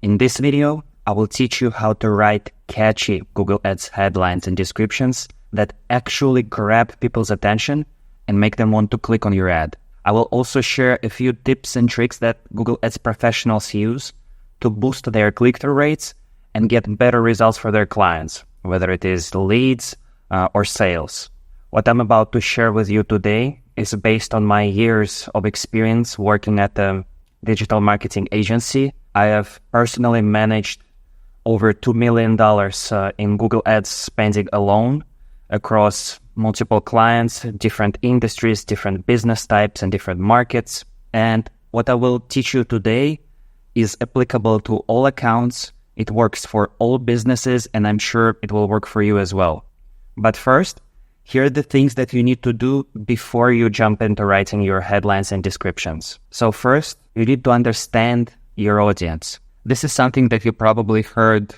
In this video, I will teach you how to write catchy Google Ads headlines and descriptions that actually grab people's attention and make them want to click on your ad. I will also share a few tips and tricks that Google Ads professionals use to boost their click-through rates and get better results for their clients, whether it is leads or sales. What I'm about to share with you today is based on my years of experience working at a digital marketing agency. I have personally managed over $2 million in Google Ads spending alone across multiple clients, different industries, different business types, and different markets. And what I will teach you today is applicable to all accounts. It works for all businesses, and I'm sure it will work for you as well. But first, here are the things that you need to do before you jump into writing your headlines and descriptions. So first, you need to understand your audience. This is something that you probably heard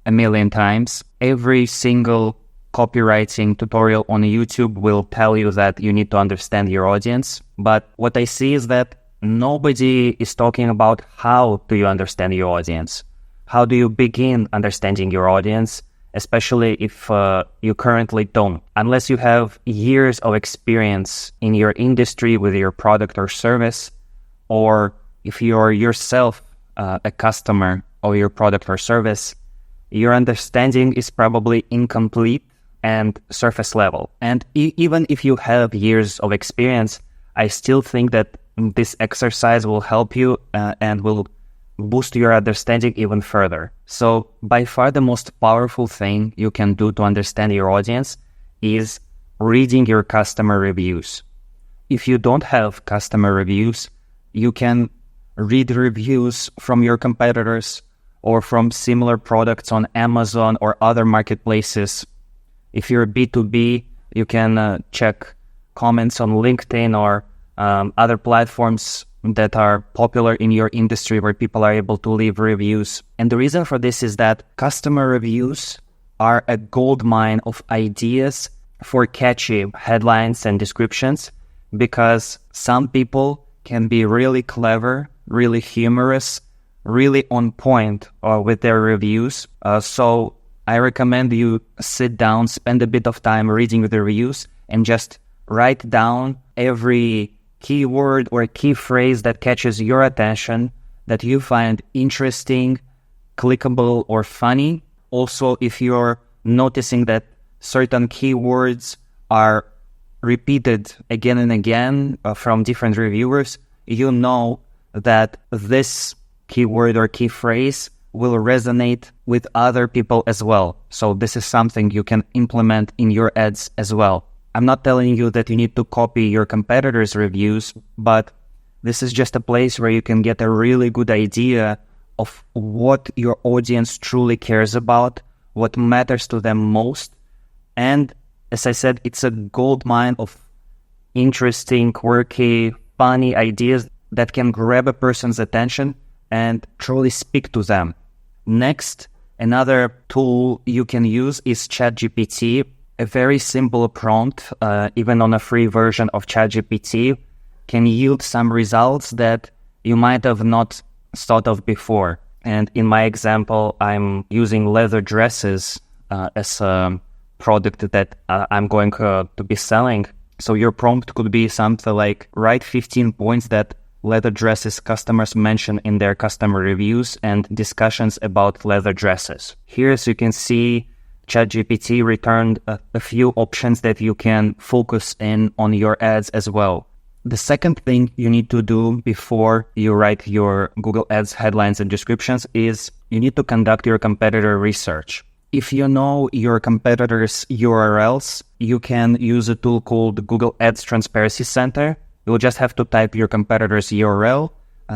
a million times. Every single copywriting tutorial on YouTube will tell you that you need to understand your audience. But what I see is that nobody is talking about how do you understand your audience. How do you begin understanding your audience? Especially if you currently don't. Unless you have years of experience in your industry with your product or service, or if you're yourself a customer of your product or service, your understanding is probably incomplete and surface level. And even if you have years of experience, I still think that this exercise will help you and will boost your understanding even further. So by far the most powerful thing you can do to understand your audience is reading your customer reviews. If you don't have customer reviews, you can read reviews from your competitors or from similar products on Amazon or other marketplaces. If you're B2B, you can check comments on LinkedIn or other platforms that are popular in your industry where people are able to leave reviews. And the reason for this is that customer reviews are a gold mine of ideas for catchy headlines and descriptions, because some people can be really clever, really humorous, really on point with their reviews. So I recommend you sit down, spend a bit of time reading the reviews, and just write down every keyword or key phrase that catches your attention, that you find interesting, clickable, or funny. Also, if you're noticing that certain keywords are repeated again and again from different reviewers, you know that this keyword or key phrase will resonate with other people as well. So this is something you can implement in your ads as well. I'm not telling you that you need to copy your competitors' reviews, but this is just a place where you can get a really good idea of what your audience truly cares about, what matters to them most. And as I said, it's a gold mine of interesting, quirky, funny ideas that can grab a person's attention and truly speak to them. Next, another tool you can use is ChatGPT. A very simple prompt, even on a free version of ChatGPT, can yield some results that you might have not thought of before. And in my example, I'm using leather dresses as a product that I'm going to be selling. So your prompt could be something like, write 15 points that leather dresses customers mention in their customer reviews and discussions about leather dresses. Here, as you can see, ChatGPT returned a few options that you can focus in on your ads as well. The second thing you need to do before you write your Google Ads headlines and descriptions is you need to conduct your competitor research. If you know your competitors' URLs, you can use a tool called Google Ads Transparency Center. You'll just have to type your competitor's URL,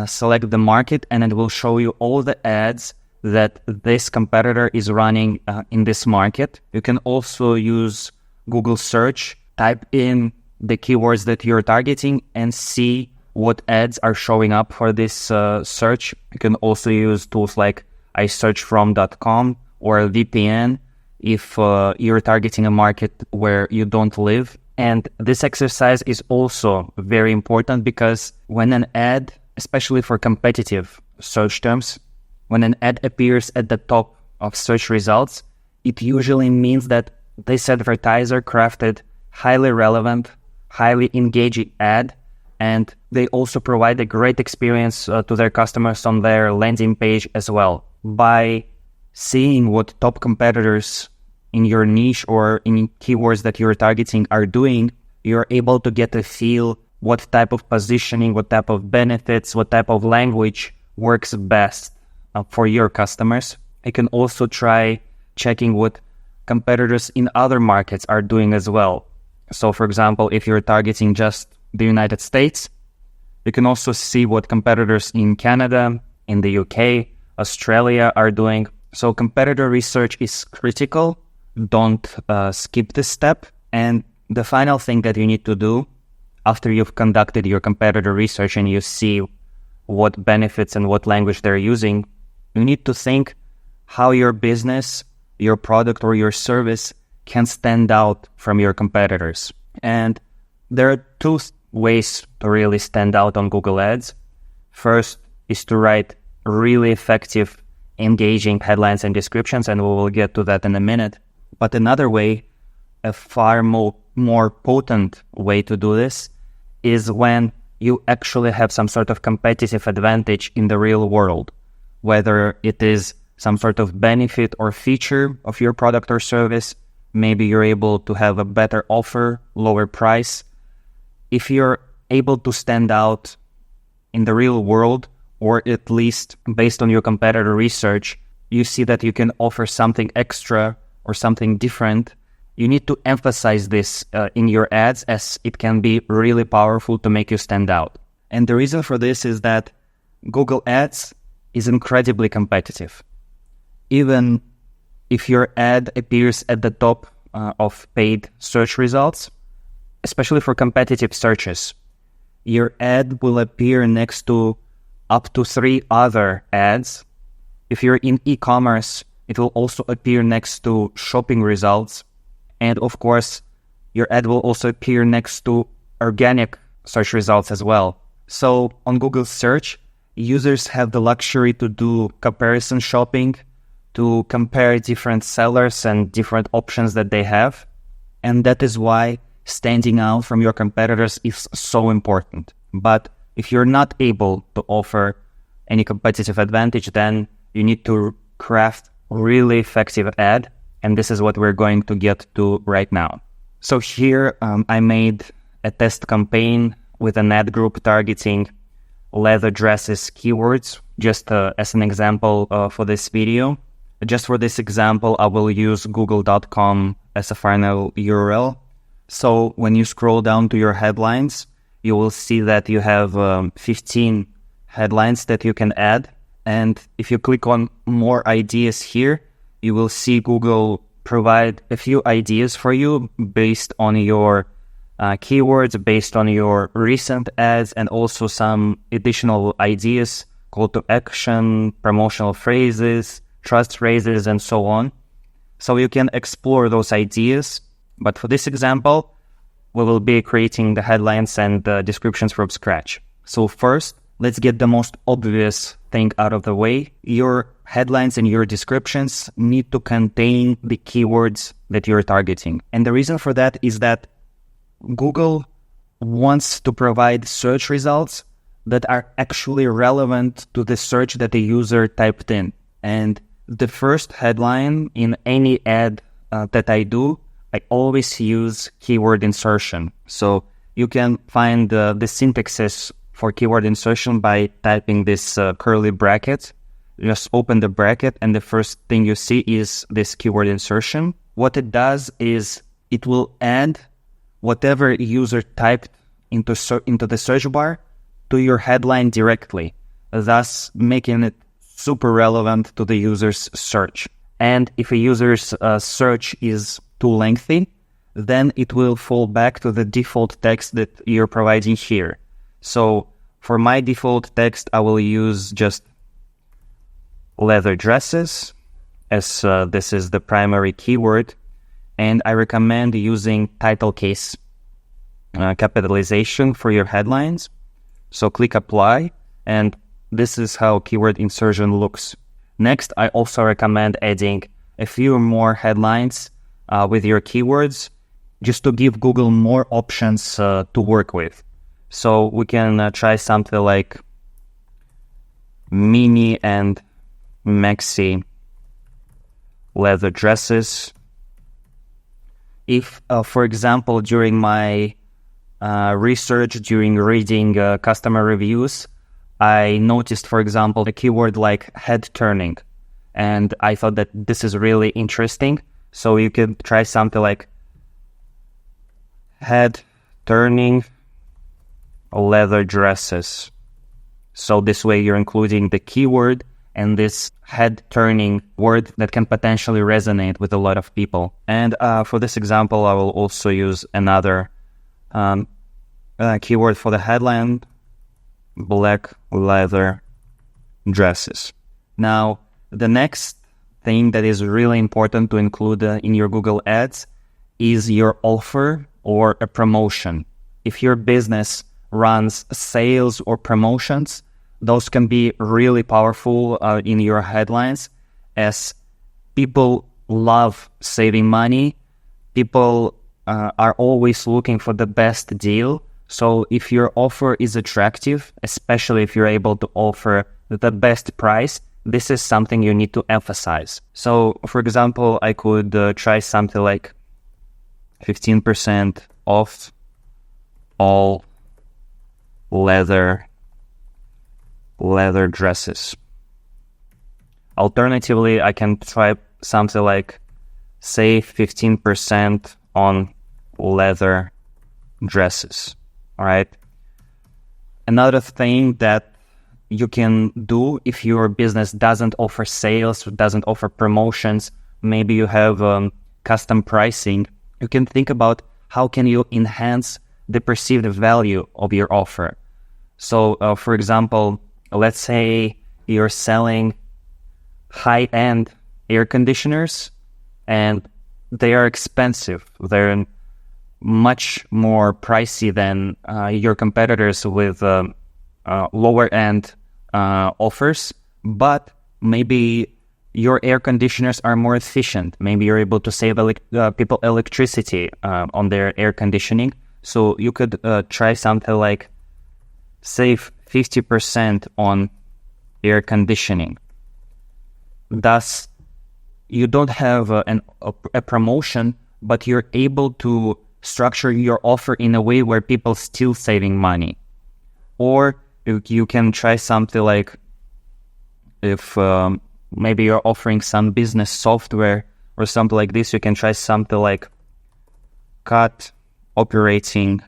select the market, and it will show you all the ads that this competitor is running in this market. You can also use Google search, type in the keywords that you're targeting and see what ads are showing up for this search. You can also use tools like isearchfrom.com or a VPN if you're targeting a market where you don't live. And this exercise is also very important because when an ad, especially for competitive search terms, when an ad appears at the top of search results, it usually means that this advertiser crafted highly relevant, highly engaging ad, and they also provide a great experience to their customers on their landing page as well. By seeing what top competitors in your niche or in keywords that you're targeting are doing, you're able to get a feel what type of positioning, what type of benefits, what type of language works best for your customers. You can also try checking what competitors in other markets are doing as well. So for example, if you're targeting just the United States, you can also see what competitors in Canada, in the UK, Australia are doing. So competitor research is critical. Don't skip this step. And the final thing that you need to do after you've conducted your competitor research and you see what benefits and what language they're using, you need to think how your business, your product or your service can stand out from your competitors. And there are two ways to really stand out on Google Ads. First is to write really effective, engaging headlines and descriptions, and we will get to that in a minute. But another way, a far more potent way to do this, is when you actually have some sort of competitive advantage in the real world, whether it is some sort of benefit or feature of your product or service. Maybe you're able to have a better offer, lower price. If you're able to stand out in the real world, or at least based on your competitor research, you see that you can offer something extra or something different, you need to emphasize this in your ads, as it can be really powerful to make you stand out. And the reason for this is that Google Ads is incredibly competitive. Even if your ad appears at the top of paid search results, especially for competitive searches, your ad will appear next to up to 3 other ads. If you're in e-commerce, it will also appear next to shopping results. And of course, your ad will also appear next to organic search results as well. So on Google search, users have the luxury to do comparison shopping, to compare different sellers and different options that they have. And that is why standing out from your competitors is so important. But if you're not able to offer any competitive advantage, then you need to craft really effective ad. And this is what we're going to get to right now. So here I made a test campaign with an ad group targeting leather dresses keywords, just as an example for this video. Just for this example, I will use google.com as a final URL. So when you scroll down to your headlines, you will see that you have 15 headlines that you can add. And if you click on more ideas here, you will see Google provide a few ideas for you based on your keywords, based on your recent ads, and also some additional ideas, call to action, promotional phrases, trust phrases, and so on. So you can explore those ideas. But for this example, we will be creating the headlines and the descriptions from scratch. So first, let's get the most obvious thing out of the way. Your headlines and your descriptions need to contain the keywords that you're targeting. And the reason for that is that Google wants to provide search results that are actually relevant to the search that the user typed in. And the first headline in any ad that I do, I always use keyword insertion. So you can find the syntaxes for keyword insertion by typing this curly bracket. Just open the bracket and the first thing you see is this keyword insertion. What it does is it will add whatever user typed into the search bar to your headline directly, thus making it super relevant to the user's search. And if a user's search is too lengthy, then it will fall back to the default text that you're providing here. So for my default text, I will use just leather dresses, as this is the primary keyword. And I recommend using title case capitalization for your headlines. So click apply, and this is how keyword insertion looks. Next, I also recommend adding a few more headlines with your keywords, just to give Google more options to work with. So we can try something like mini and maxi leather dresses. If, for example, during my research, during reading customer reviews, I noticed, for example, a keyword like head turning, and I thought that this is really interesting. So you could try something like head turning leather dresses. So this way you're including the keyword and this head turning word that can potentially resonate with a lot of people. And for this example, I will also use another keyword for the headline, black leather dresses. Now, the next thing that is really important to include in your Google Ads is your offer or a promotion. If your business runs sales or promotions, those can be really powerful in your headlines, as people love saving money. People are always looking for the best deal. So if your offer is attractive, especially if you're able to offer the best price, this is something you need to emphasize. So, for example, I could try something like 15% off all leather dresses. Alternatively, I can try something like save 15% on leather dresses. All right. Another thing that you can do if your business doesn't offer sales, doesn't offer promotions, maybe you have custom pricing, you can think about how can you enhance the perceived value of your offer. So, for example, let's say you're selling high-end air conditioners and they are expensive. They're much more pricey than your competitors with lower-end offers, but maybe your air conditioners are more efficient. Maybe you're able to save people electricity on their air conditioning. So you could try something like save 50% on air conditioning. Thus, you don't have a promotion, but you're able to structure your offer in a way where people still saving money. Or you can try something like, if maybe you're offering some business software or something like this, you can try something like cut operating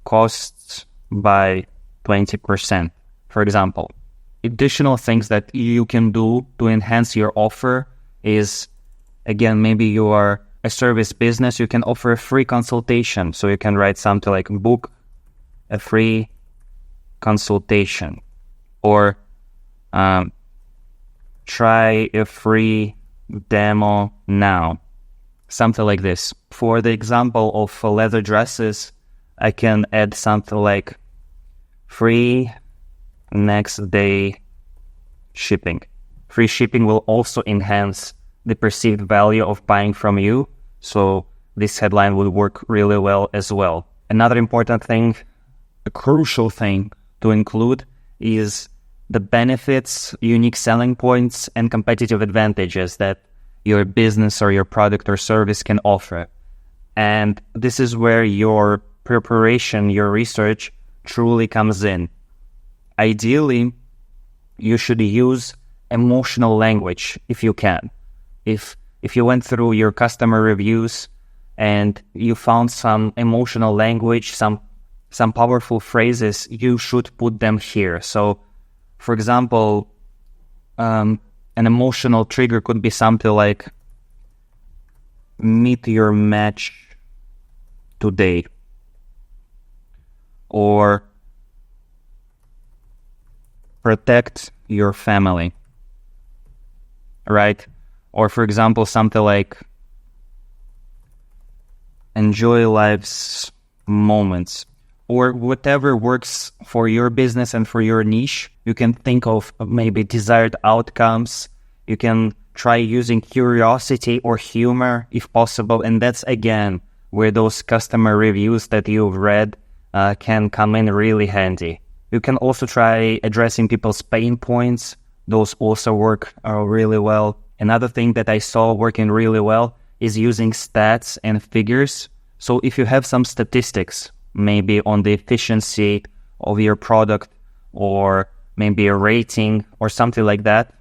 costs by 20%, for example. Additional things that you can do to enhance your offer is, again, maybe you are a service business, you can offer a free consultation. So you can write something like book a free consultation, or try a free demo now, something like this. For the example of leather dresses, I can add something like free next day shipping. Free shipping will also enhance the perceived value of buying from you, so this headline will work really well as well. Another important thing, a crucial thing to include, is the benefits, unique selling points, and competitive advantages that your business or your product or service can offer. And this is where your preparation, your research truly comes in. Ideally, you should use emotional language if you can. If you went through your customer reviews and you found some emotional language, some powerful phrases, you should put them here. So, for example, an emotional trigger could be something like meet your match today, or protect your family, right? Or, for example, something like enjoy life's moments, or whatever works for your business and for your niche. You can think of maybe desired outcomes. You can try using curiosity or humor if possible. And that's, again, where those customer reviews that you've read can come in really handy. You can also try addressing people's pain points. Those also work really well. Another thing that I saw working really well is using stats and figures. So if you have some statistics, maybe on the efficiency of your product or maybe a rating or something like that,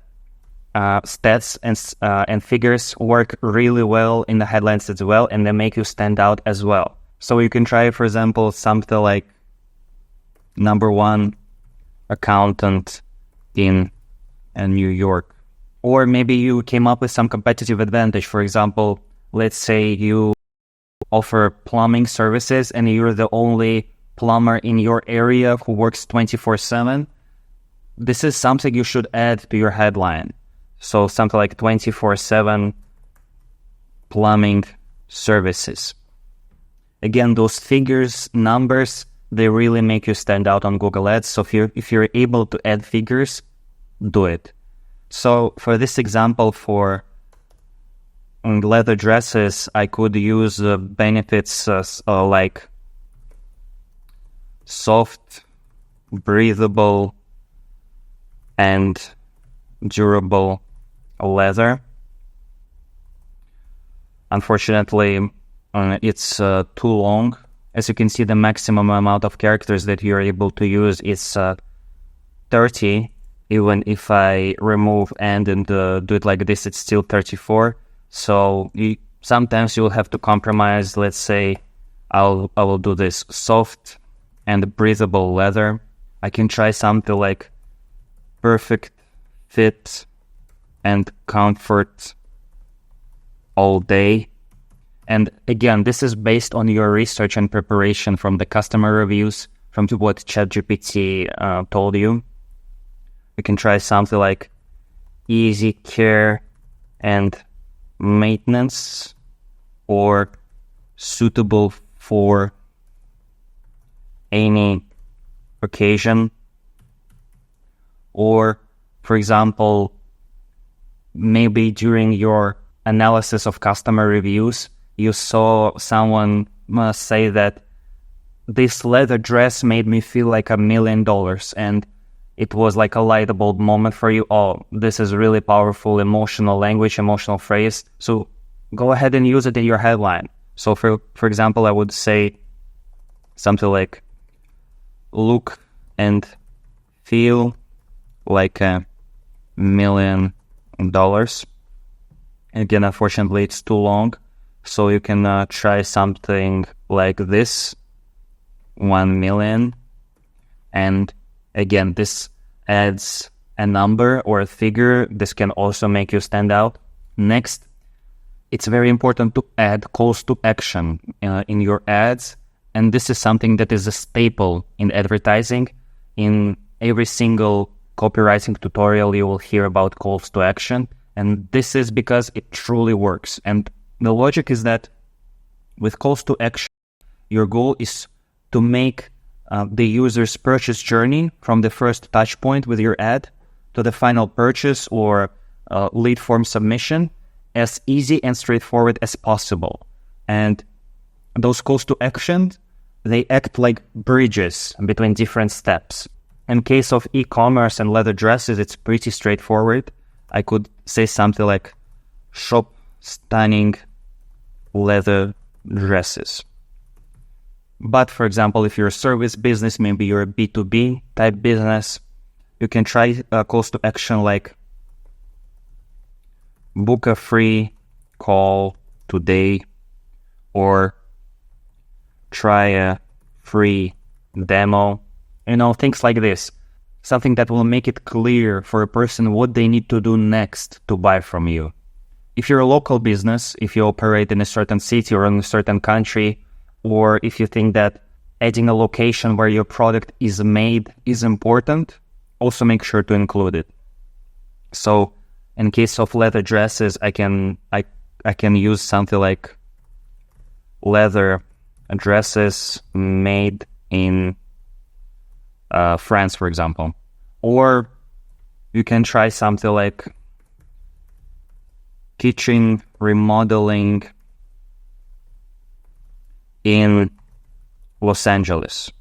stats and figures work really well in the headlines as well, and they make you stand out as well. So you can try, for example, something like #1 accountant in New York. Or maybe you came up with some competitive advantage. For example, let's say you offer plumbing services and you're the only plumber in your area who works 24/7. This is something you should add to your headline. So something like 24/7 plumbing services. Again, those figures, numbers, they really make you stand out on Google Ads. So if you're able to add figures, do it. So for this example, for leather dresses, I could use benefits like soft, breathable, and durable leather. Unfortunately, it's too long. As you can see, the maximum amount of characters that you're able to use is 30. Even if I remove and do it like this, it's still 34. So sometimes you'll have to compromise. Let's say I will do this soft and breathable leather. I can try something like perfect fit and comfort all day. And again, this is based on your research and preparation from the customer reviews, from what ChatGPT told you. You can try something like easy care and maintenance, or suitable for any occasion. Or, for example, maybe during your analysis of customer reviews, you saw someone say that this leather dress made me feel like $1 million, and it was like a light bulb moment for you. Oh, this is really powerful emotional language, emotional phrase. So go ahead and use it in your headline. So for example, I would say something like look and feel like $1 million. Again, unfortunately, it's too long. So you can try something like this, 1 million. And again, this adds a number or a figure. This can also make you stand out. Next, it's very important to add calls to action in your ads. And this is something that is a staple in advertising. In every single copywriting tutorial, you will hear about calls to action. And this is because it truly works. And the logic is that with calls to action, your goal is to make the user's purchase journey from the first touch point with your ad to the final purchase or lead form submission as easy and straightforward as possible. And those calls to action, they act like bridges between different steps. In case of e-commerce and leather dresses, it's pretty straightforward. I could say something like shop stunning leather dresses. But for example, if you're a service business, maybe you're a B2B type business, you can try calls to action like book a free call today, or try a free demo, things like this. Something that will make it clear for a person what they need to do next to buy from you. If you're a local business, if you operate in a certain city or in a certain country, or if you think that adding a location where your product is made is important, also make sure to include it. So in case of leather dresses, I can use something like leather dresses made in France, for example. Or you can try something like kitchen remodeling in Los Angeles,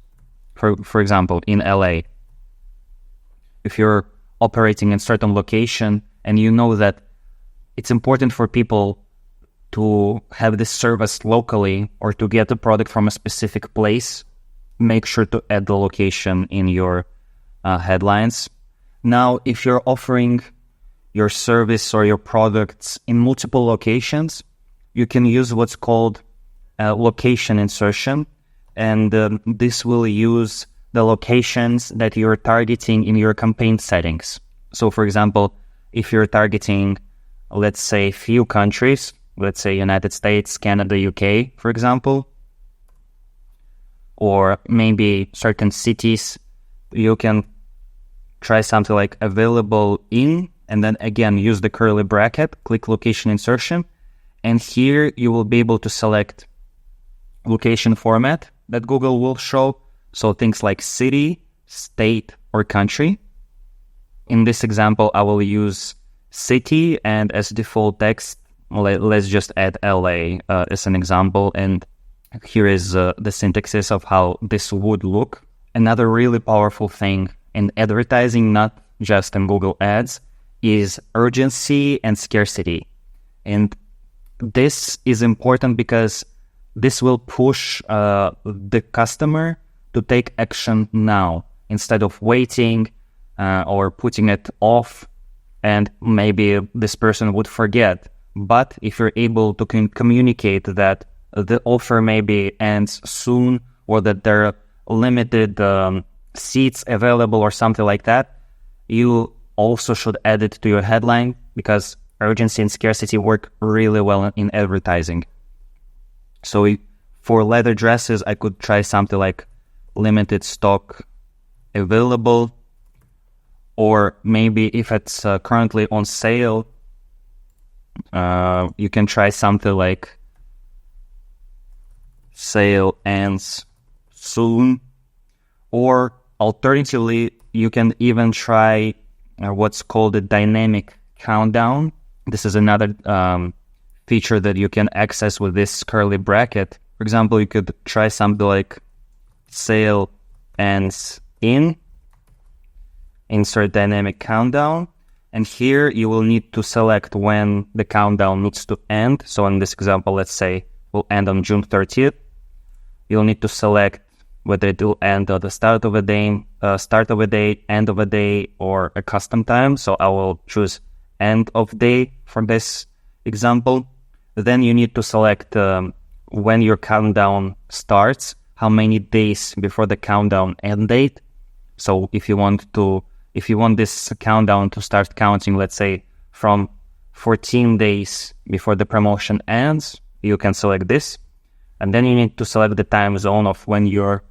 for example, in LA. If you're operating in certain location and you know that it's important for people to have this service locally or to get the product from a specific place, make sure to add the location in your headlines. Now, if you're offering your service or your products in multiple locations, you can use what's called location insertion, and this will use the locations that you're targeting in your campaign settings. So, for example, if you're targeting, let's say, few countries, let's say United States, Canada, UK, for example, or maybe certain cities, you can try something like available in, and then again, use the curly bracket, click location insertion, and here you will be able to select location format that Google will show. So things like city, state, or country. In this example, I will use city, and as default text, let's just add LA as an example. And here is the syntaxis of how this would look. Another really powerful thing in advertising, not just in Google Ads, is urgency and scarcity. And this is important because this will push the customer to take action now instead of waiting or putting it off, and maybe this person would forget. But if you're able to communicate that the offer maybe ends soon, or that there are limited seats available or something like that, you also should add it to your headline, because urgency and scarcity work really well in advertising. So for leather dresses, I could try something like limited stock available, or maybe if it's currently on sale, you can try something like sale ends soon, or alternatively, you can even try what's called a dynamic countdown. This is another feature that you can access with this curly bracket. For example, you could try something like sale ends in, insert dynamic countdown, and here you will need to select when the countdown needs to end. So in this example, let's say will end on June 30th. You'll need to select whether it will end at the start of a day, end of a day, or a custom time. So I will choose end of day for this example. Then you need to select when your countdown starts, how many days before the countdown end date. So if you want this countdown to start counting, let's say from 14 days before the promotion ends, you can select this. And then you need to select the time zone of when your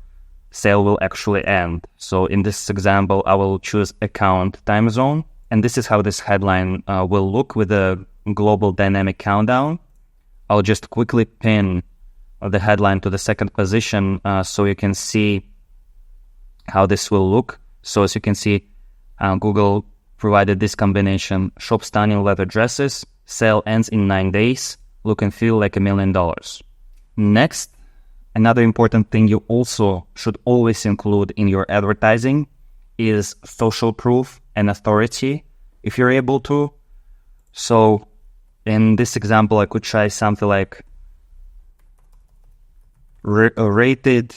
sale will actually end. So in this example, I will choose account time zone. And this is how this headline will look with a global dynamic countdown. I'll just quickly pin the headline to the second position so you can see how this will look. So as you can see, Google provided this combination: shop stunning leather dresses, sale ends in 9 days, look and feel like $1 million. Next, another important thing you also should always include in your advertising is social proof and authority, if you're able to. So in this example, I could try something like rated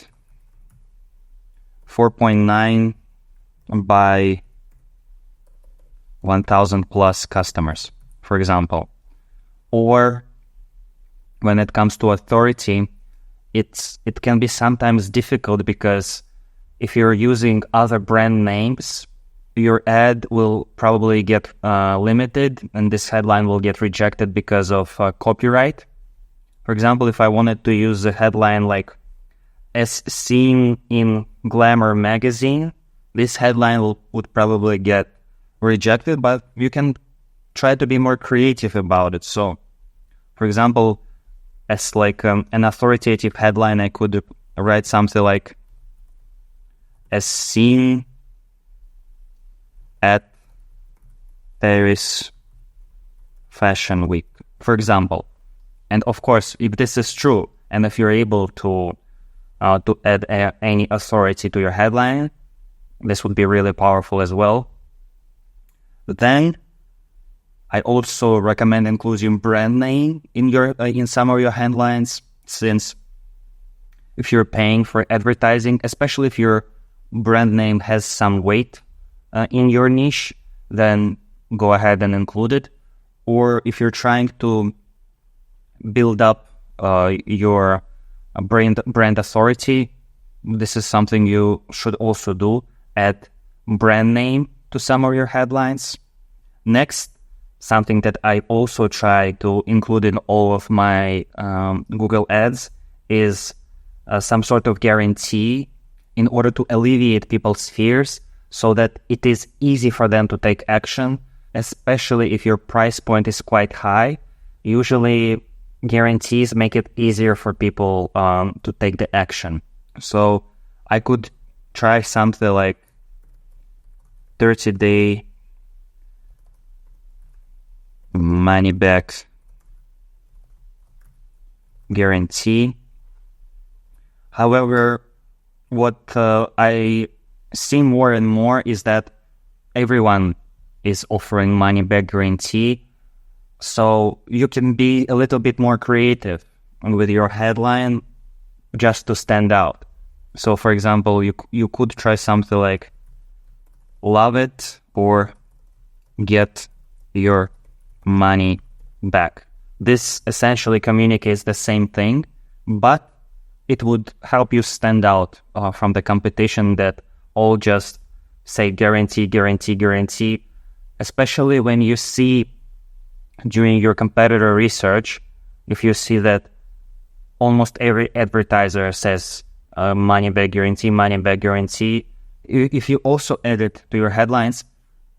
4.9 by 1,000 plus customers, for example. Or when it comes to authority, it can be sometimes difficult, because if you're using other brand names, your ad will probably get limited, and this headline will get rejected because of copyright. For example, if I wanted to use a headline like "as seen in Glamour magazine," this headline would probably get rejected, but you can try to be more creative about it. So, for example, as like an authoritative headline, I could write something like "as seen at Paris fashion week, for example. And of course, if this is true, and if you're able to add any authority to your headline, this would be really powerful as well. Then I also recommend including brand name in some of your headlines, since if you're paying for advertising, especially if your brand name has some weight in your niche, then go ahead and include it. Or if you're trying to build up your brand authority, this is something you should also do. Add brand name to some of your headlines. Next, something that I also try to include in all of my Google Ads is some sort of guarantee in order to alleviate people's fears so that it is easy for them to take action, especially if your price point is quite high. Usually, guarantees make it easier for people to take the action. So I could try something like 30-day money back guarantee. However, what I see more and more is that everyone is offering money back guarantee. So you can be a little bit more creative with your headline just to stand out. So for example, you could try something like love it or get your money back. This essentially communicates the same thing, but it would help you stand out from the competition that all just say guarantee, guarantee, guarantee, especially when you see during your competitor research, if you see that almost every advertiser says money back guarantee, money back guarantee. If you also add it to your headlines,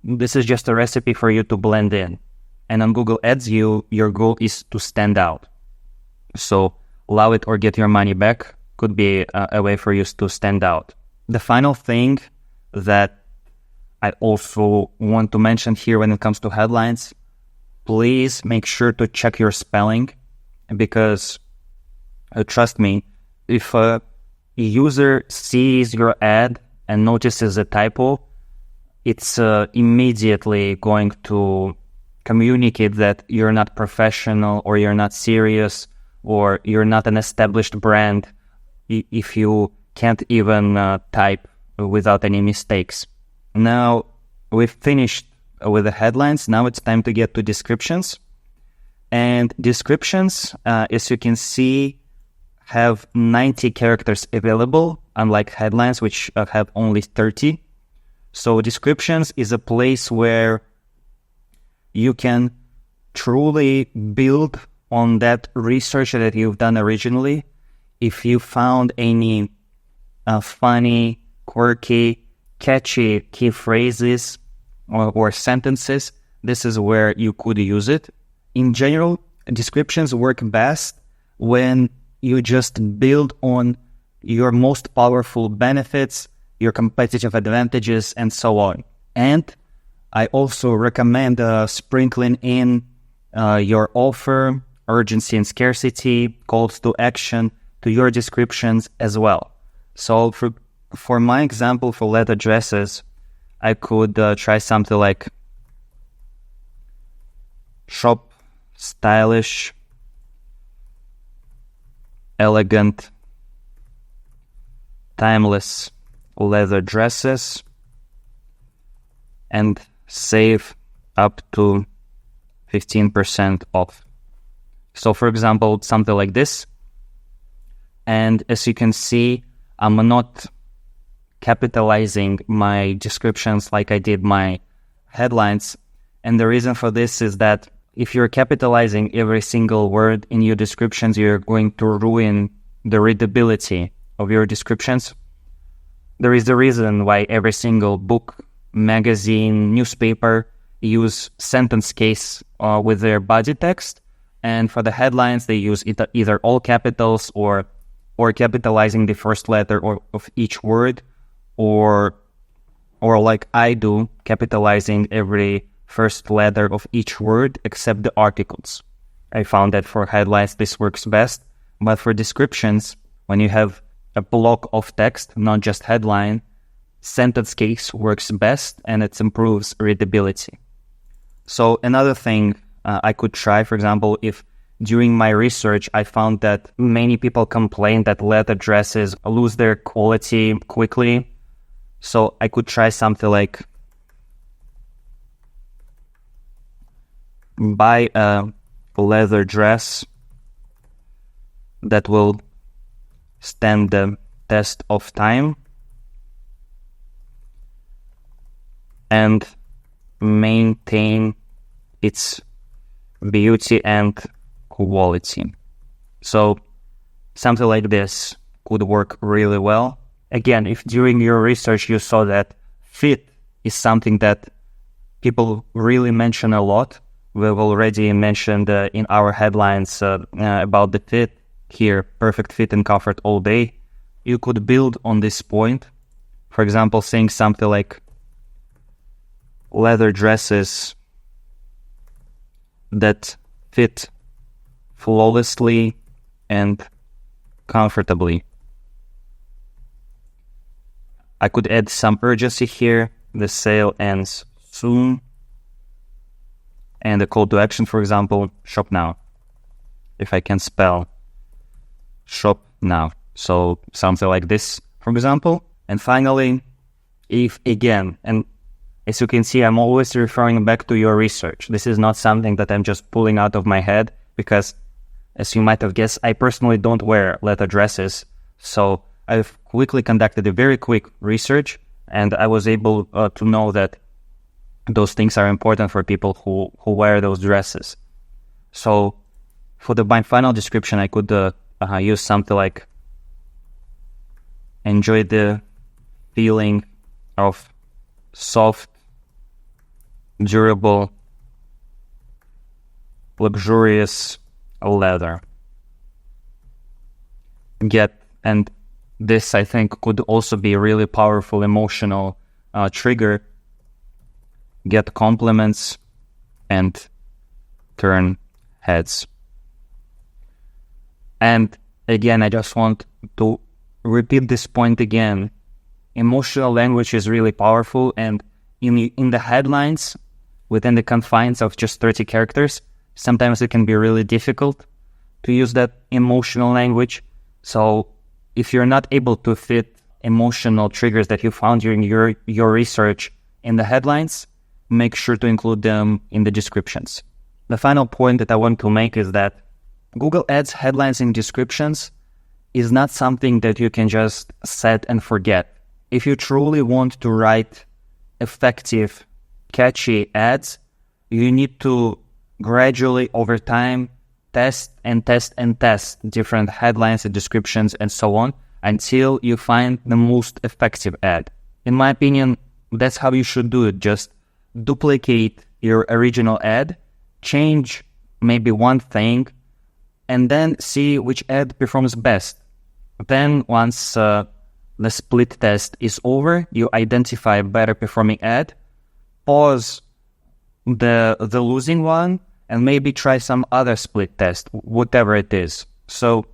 this is just a recipe for you to blend in. And on Google Ads, your goal is to stand out. So love it or get your money back could be a way for you to stand out. The final thing that I also want to mention here when it comes to headlines, please make sure to check your spelling, because trust me, if a user sees your ad and notices a typo, it's immediately going to communicate that you're not professional or you're not serious or you're not an established brand if you can't even type without any mistakes. Now, we've finished with the headlines. Now it's time to get to descriptions. And descriptions, as you can see, have 90 characters available, unlike headlines, which have only 30. So descriptions is a place where you can truly build on that research that you've done originally. If you found any funny, quirky, catchy key phrases or sentences, this is where you could use it. In general, descriptions work best when you just build on your most powerful benefits, your competitive advantages, and so on. And I also recommend sprinkling in your offer, urgency and scarcity, calls to action to your descriptions as well. So for my example, for lead addresses, I could try something like shop stylish, elegant, timeless leather dresses and save up to 15% off. So for example, something like this. And as you can see, I'm not capitalizing my descriptions like I did my headlines. And the reason for this is that if you're capitalizing every single word in your descriptions, you're going to ruin the readability of your descriptions. There is a reason why every single book, magazine, newspaper use sentence case with their body text. And for the headlines, they use either all capitals or capitalizing the first letter of each word, or like I do, capitalizing every first letter of each word except the articles. I found that for headlines this works best, but for descriptions, when you have a block of text, not just headline, sentence case works best and it improves readability. So another thing I could try, for example, if during my research I found that many people complain that lead addresses lose their quality quickly, so I could try something like buy a leather dress that will stand the test of time and maintain its beauty and quality. So something like this could work really well. Again, if during your research you saw that fit is something that people really mention a lot, we've already mentioned in our headlines about the fit here, perfect fit and comfort all day. You could build on this point. For example, saying something like leather dresses that fit flawlessly and comfortably. I could add some urgency here. The sale ends soon. And a call to action, for example, shop now. If I can spell shop now. So something like this, for example. And finally, if again, and as you can see, I'm always referring back to your research. This is not something that I'm just pulling out of my head because, as you might have guessed, I personally don't wear leather dresses. So I've quickly conducted a very quick research and I was able to know that those things are important for people who wear those dresses. So for my final description, I could use something like enjoy the feeling of soft, durable, luxurious leather. And this, I think, could also be a really powerful emotional trigger. Get compliments and turn heads. And again, I just want to repeat this point again. Emotional language is really powerful, and in the headlines, within the confines of just 30 characters, sometimes it can be really difficult to use that emotional language. So if you're not able to fit emotional triggers that you found during your research in the headlines, make sure to include them in the descriptions. The final point that I want to make is that Google Ads headlines and descriptions is not something that you can just set and forget. If you truly want to write effective, catchy ads, you need to gradually, over time, test different headlines and descriptions and so on until you find the most effective ad. In my opinion, that's how you should do it. Just duplicate your original ad, change maybe one thing, and then see which ad performs best. Then once the split test is over, you identify a better performing ad, pause the losing one, and maybe try some other split test, whatever it is. So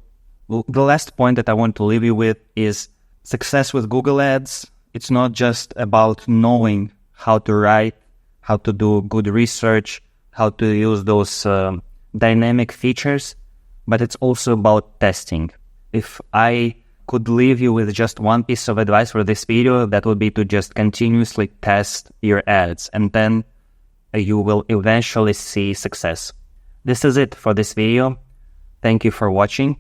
the last point that I want to leave you with is success with Google Ads. It's not just about knowing how to write, how to do good research, how to use those dynamic features, but it's also about testing. If I could leave you with just one piece of advice for this video, that would be to just continuously test your ads, and then you will eventually see success. This is it for this video. Thank you for watching.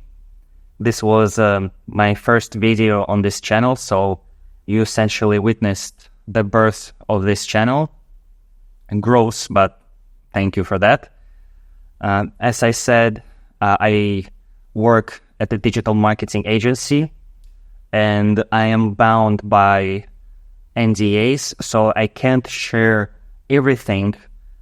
This was my first video on this channel, so you essentially witnessed the birth of this channel. Gross, but thank you for that. As I said, I work at a digital marketing agency and I am bound by NDAs, so I can't share everything,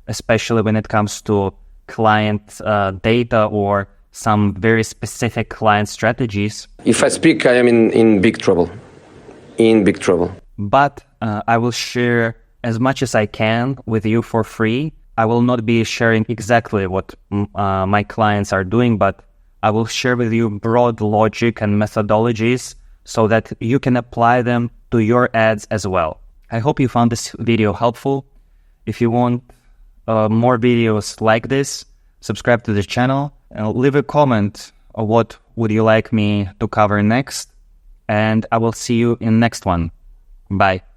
especially when it comes to client data or some very specific client strategies. If I speak, I am in big trouble. In big trouble. But I will share as much as I can with you for free. I will not be sharing exactly what my clients are doing, but I will share with you broad logic and methodologies so that you can apply them to your ads as well. I hope you found this video helpful. If you want more videos like this, subscribe to the channel and leave a comment of what would you like me to cover next. And I will see you in next one. Bye.